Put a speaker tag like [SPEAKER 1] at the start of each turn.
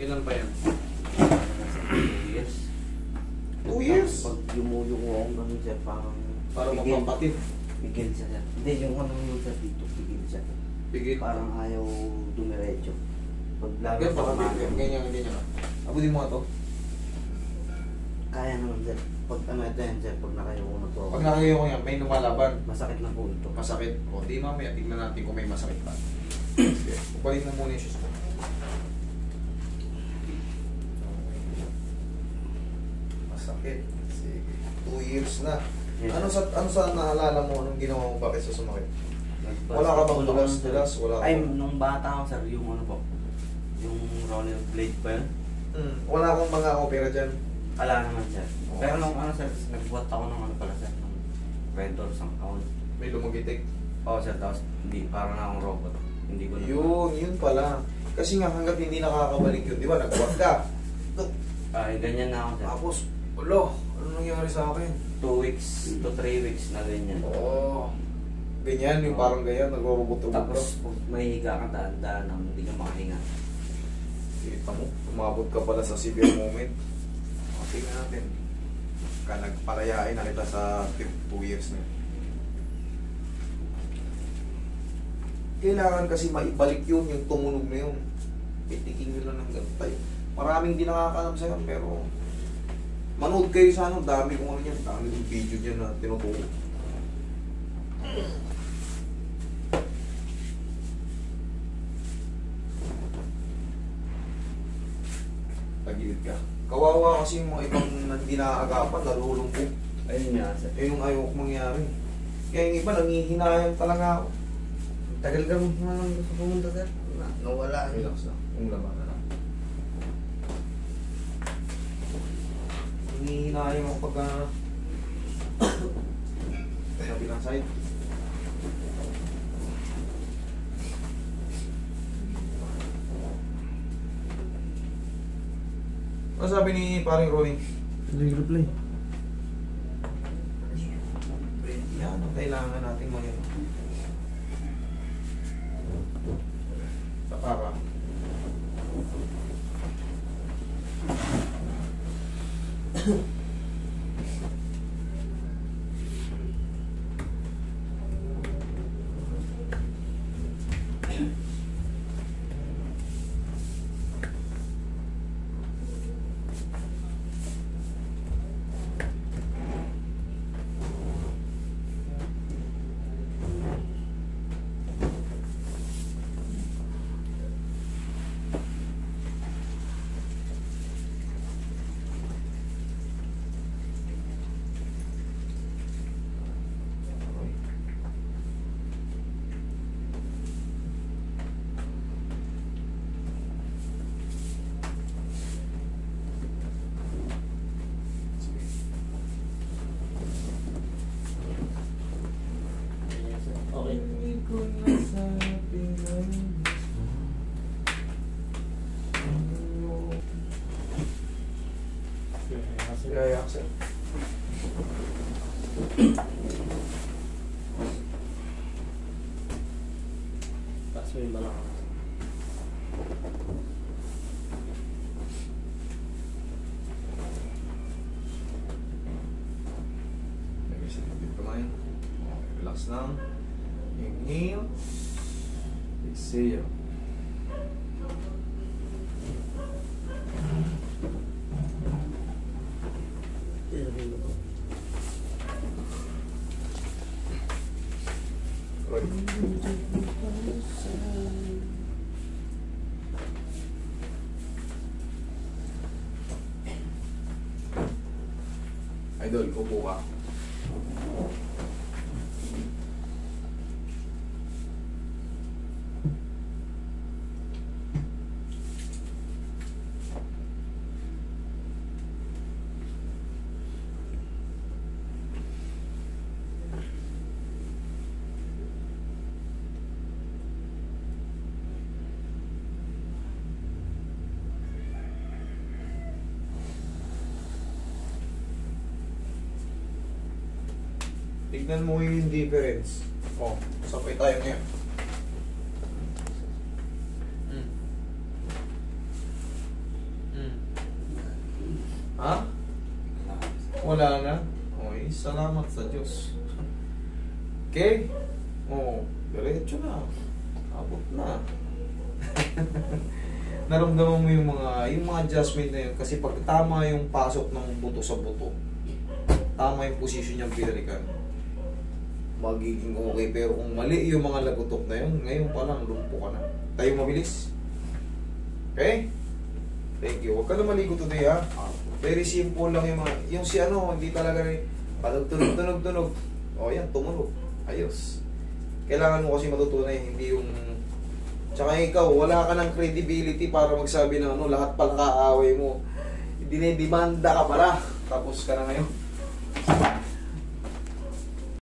[SPEAKER 1] Ilan pa yan?
[SPEAKER 2] 2 years.
[SPEAKER 1] 2 years?
[SPEAKER 2] Pag yumuyuko akong ganun siya, parang...
[SPEAKER 1] Para mapapatid.
[SPEAKER 2] Pigil siya siya. Hindi, yung ano yung sa dito, pigil siya.
[SPEAKER 1] Pigil.
[SPEAKER 2] Parang ayaw dumiretso. Pag lalo
[SPEAKER 1] Ganyan
[SPEAKER 2] sa
[SPEAKER 1] pa
[SPEAKER 2] umaga,
[SPEAKER 1] ganyan, ganyan ka. Abutin mo nga to.
[SPEAKER 2] kaya naman sir. Pag ano ito yan sir, pag nakayuko na po ako.
[SPEAKER 1] Pag nakakayo ko yan, may lumalaban.
[SPEAKER 2] Masakit na po ito.
[SPEAKER 1] Masakit. O, di mamaya, tignan natin kung may masakit pa. Sige. Upalit mo muna yung shoes mo. Masakit. Sige. 2 years na.
[SPEAKER 2] Yes.
[SPEAKER 1] Ano sa naalala mo? Anong ginawa mo? Bakit sa sumakit? Wala ka bang tulas? Wala ka
[SPEAKER 2] Ay,
[SPEAKER 1] bang...
[SPEAKER 2] nung bata ako sir, yung ano po, yung roller blade pa yun.
[SPEAKER 1] Wala akong mga opera dyan.
[SPEAKER 2] Wala naman sir.
[SPEAKER 1] Oo.
[SPEAKER 2] Pero nung ano sir, nagbuhat ako ng ano pala sir, ng Red Doors account.
[SPEAKER 1] May lumagitik.
[SPEAKER 2] Oo sir, tapos hindi, parang akong robot. Hindi ko na.
[SPEAKER 1] Yun pala. Kasi nga hanggat hindi nakakabalik yun, di ba? Nagbuhat ka.
[SPEAKER 2] Ay, ganyan na ako sir.
[SPEAKER 1] Tapos, ulo, ano nangyari sa akin?
[SPEAKER 2] 2 weeks to 3 weeks na ganyan.
[SPEAKER 1] Oo. Ganyan, yung parang ganyan, nagro-robot-robot ka.
[SPEAKER 2] Tapos pag may higa ka daan-daan, hindi ka makahinga.
[SPEAKER 1] Kita mo, umabot ka pala sa severe moment. O, tingnan natin. Nagpalayain na kita sa 2 years na. Kailangan kasi maibalik yun, yung tumunog na yun. Itikin nyo lang ng gantay. Maraming di nakakalam sa'yo, pero manood kayo sa ano, dami kong ano yan, dami yung video dyan na tinuturo. Tagilid ka. Kawawa kasi yung mga ibang hindi nakakagapan, nalulungkot.
[SPEAKER 2] Ayun nga sir.
[SPEAKER 1] Eh yung ayok mangyari. Kaya yung iba, nangihinayang talaga ako.
[SPEAKER 2] Tagal ka mo lang gusto pumunta sir. Nawala.
[SPEAKER 1] Relax lang, kung laban na lang. Nangihinayang ako pagka sabi ng side. Ano sabi ni paring Ronnie?
[SPEAKER 2] Nag-reply.
[SPEAKER 1] Yan ang kailangan nating mga saka ka. Kaya sir.
[SPEAKER 2] Taas mo yung balakang.
[SPEAKER 1] Relax lang. Inhale. Exhale. Idol, upo ka. Tignan mo yung difference. Oh, sabay tayo ngayon. Ha? Wala na? Okay, salamat sa Diyos. Okay? Oo, diretso na. Abot na. Naramdaman mo yung mga adjustment na yun kasi pag tama yung pasok ng buto sa buto, tama yung position niyang pinalikan, magiging okay. Pero kung mali yung mga lagutok na yun, ngayon pa lang lumpo ka na. Tayo mabilis. Okay? Thank you. Huwag ka na maligo today, ha? Very simple lang yung mga... Yung si ano, hindi talaga rin... Tunog. O yan, tumunog. Ayos. Kailangan mo kasi matutunay, hindi yung... Tsaka ikaw, wala ka ng credibility para magsabi ng ano, lahat pala kaaway mo. Dinedemanda ka pala. Tapos ka na ngayon.